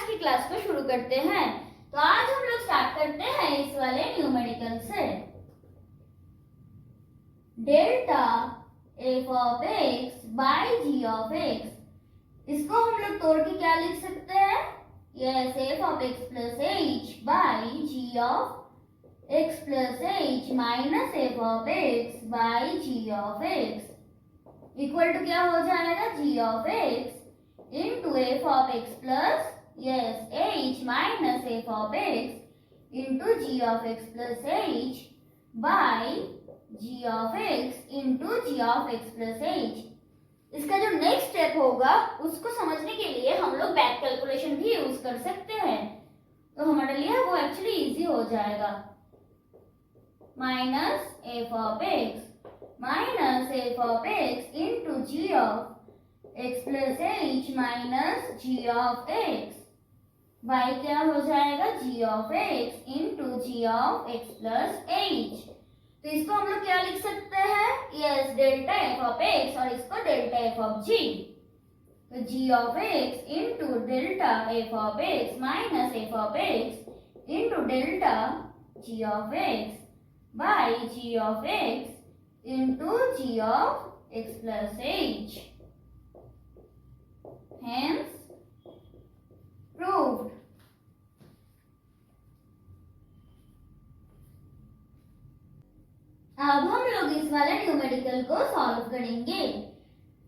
की क्लास को शुरू करते हैं। तो आज हम लोग स्टार्ट करते हैं इस वाले न्यूमेरिकल से। Delta f of x by g of x, इसको हम लोग तोड़ के क्या लिख सकते हैं? Yes, f of x plus h by g of x plus h minus f of x by g of x equal to क्या हो जाएगा? G of x into f of x plus yes h minus f of x into g of x plus h by g of x into g of x plus h. इसका जो next step होगा उसको समझने के लिए हम लोग back calculation भी यूज कर सकते हैं, तो हमारे लिए वो एक्चुअली इजी हो जाएगा। Minus f of x into g of x plus h minus g of x by क्या हो जाएगा? G of x into g of x plus h. तो इसको हम लोग क्या लिख सकते हैं? Yes, delta f of x और इसको डेल्टा एफ ऑफ जी। तो g of x into delta f of x minus f of x into delta g of x by g of x into g of x plus h. Hence proved। अब हम लोग इस वाले numerical को solve करेंगे।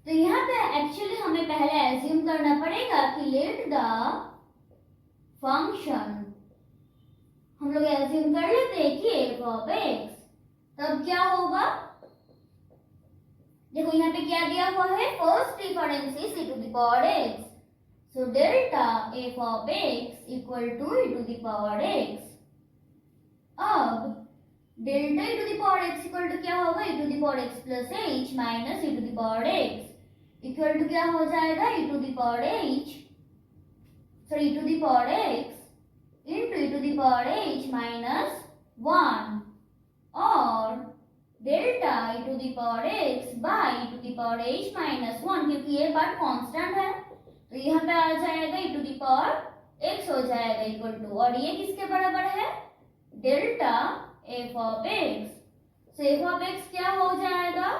तो यहाँ पे एक्चुअली हमें पहले एज्यूम करना पड़ेगा कि लेट द फंक्शन, हम लोग एज्यूम कर लेते हैं कि एफ ऑफ एक्स, तब क्या होगा? देखो यहाँ पे क्या दिया हुआ है? First difference is e to the power x, so delta f of x equal to e to the power x। अब delta e to the power x equal to क्या होगा? e to the power x plus h minus e to the power x equal to क्या हो जाएगा? e to the power h sorry e to the power x into e to the power h minus 1 और delta e to the power x by e to the power h minus 1, क्योंकि ये part constant है तो यहाँ पे आ जाएगा e to the power x हो जाएगा इक्वल टू, और ये किसके बराबर है? Delta f of x. So f of x क्या हो जाएगा?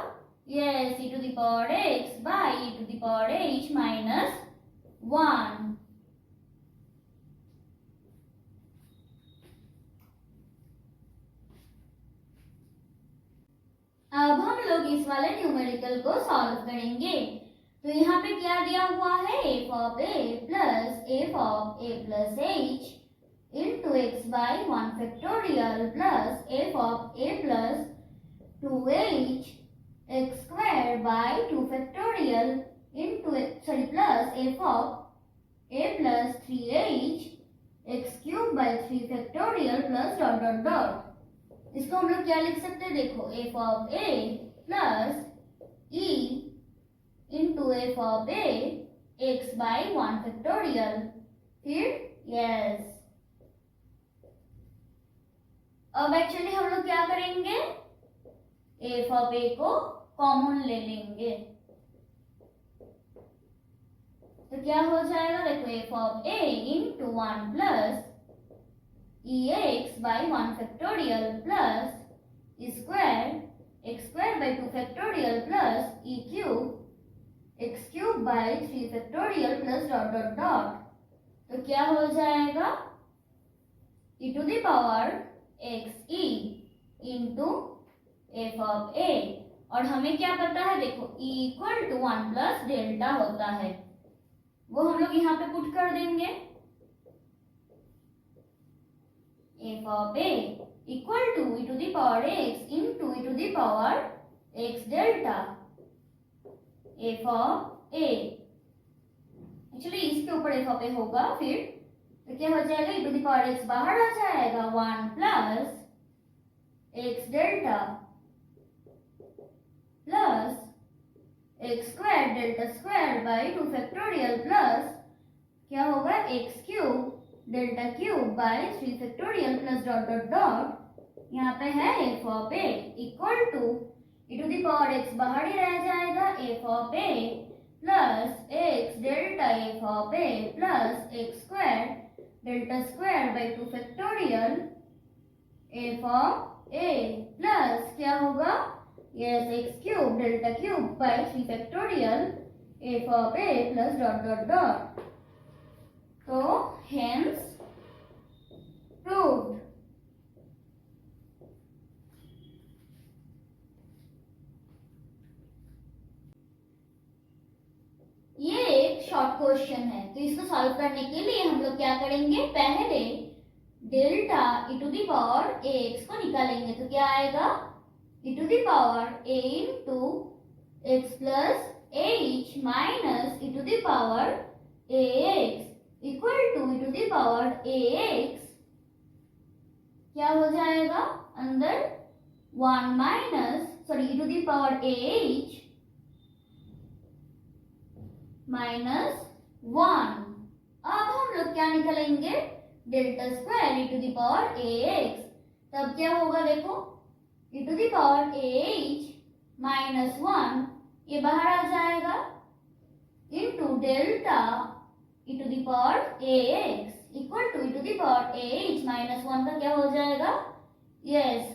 Yes, e to the power x by e to the power h minus 1। अब हम लोग इस वाले न्यूमेरिकल को सॉल्व करेंगे। तो यहाँ पे क्या दिया हुआ है? F of A plus H into x by 1 factorial plus f of A plus 2h x square by 2 factorial into plus f of A plus 3h x cube by 3 factorial plus dot dot dot. इसको हम लोग क्या लिख सकते हैं? देखो, F of A plus E into f of A x by 1 factorial, फिर yes. अब एक्चुअली हम लोग क्या करेंगे? एफ ऑफ ए को कॉमन ले लेंगे तो क्या हो जाएगा? देखो, F of A into 1 plus ex by 1 factorial plus e square x square by 2 factorial plus e cube x cube by 3 factorial plus dot dot dot। तो क्या हो जाएगा? e to the power x e into f of a, और हमें क्या पता है? देखो, e equal to 1 plus delta होता है, वो हम लोग यहाँ पे पुट कर देंगे। F of a equal to e to the power x into e to the power x delta f of a. Actually इसके ऊपर एफ ऑफ ए होगा, फिर तो क्या हो जाएगा? e to the power x बाहर आ जाएगा 1 plus x delta plus x square delta square by 2 factorial plus क्या होगा? x cube delta cube by 3 factorial plus dot dot dot, यहाँ पे है f of a equal to e to the power x बाहर ही रह जाएगा f of a plus x delta f of a plus x square delta square by 2 factorial f of a plus क्या होगा, yes x cube delta cube by 3 factorial f of a plus dot dot dot. तो hence proved. ये एक short question है, तो इसको solve करने के लिए हम लोग क्या करेंगे, पहले delta e to the power ax को निकालेंगे। तो क्या आएगा, e to the power a into x plus h minus e to the power ax equal to e to the power ax क्या हो जाएगा, अंदर 1 minus e to the power ah minus 1। अब हम लोग क्या निकालेंगे, delta square e to the power ax। तब क्या होगा, देखो e to the power ah minus 1 ये बाहर आ जाएगा into delta e to the power ax equal to e to the power ah minus 1 का क्या हो जाएगा, yes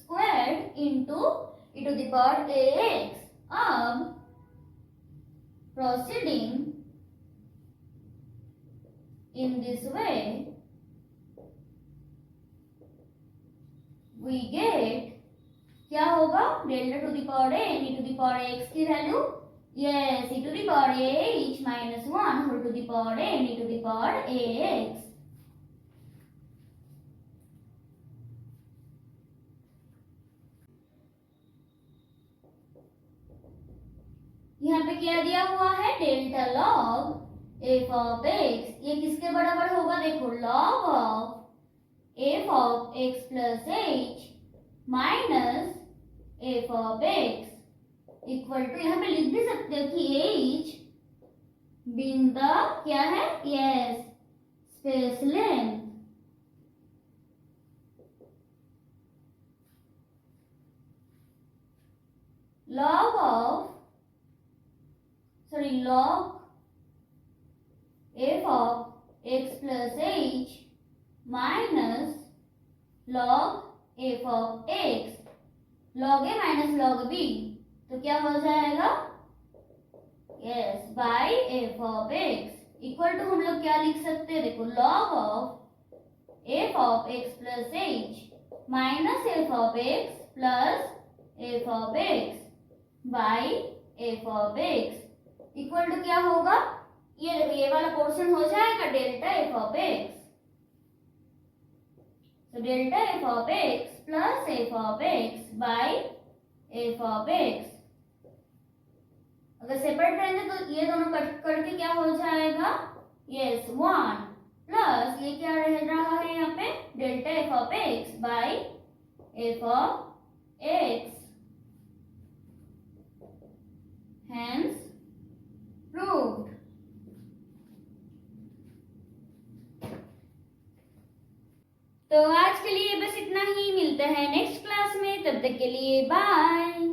square into e to the power ax। अब proceeding in this way we get क्या होगा, delta to the power a e to the power x की value, yes e to the power ah minus 1 whole to the power a e to the power ax। यहाँ पे क्या दिया हुआ है, delta log f of x, ये किसके बराबर होगा, देखो log of f of x plus h minus f of x equal to, यहाँ पे लिख भी सकते हो कि एच बीइंग द क्या है, yes space length, log of log f of x plus h minus log f of x, log a minus log b, तो क्या हो जाएगा, yes by f of x equal to हम लोग क्या लिख सकते हैं, देखो log of f of x plus h minus f of x plus f of x by f of x equal to क्या होगा, ये वाला पोर्शन हो जाएगा डेल्टा एफ ऑफ एक्स, तो delta f of x plus f of x by f of x. अगर separate रहेंगे तो ये दोनों कट करके क्या हो जाएगा, यस 1 प्लस ये क्या रह रहा है यहाँ पे, delta f of x by f of x, hence proved। तो आज के लिए बस इतना ही, मिलते हैं नेक्स्ट क्लास में, तब तक के लिए बाय।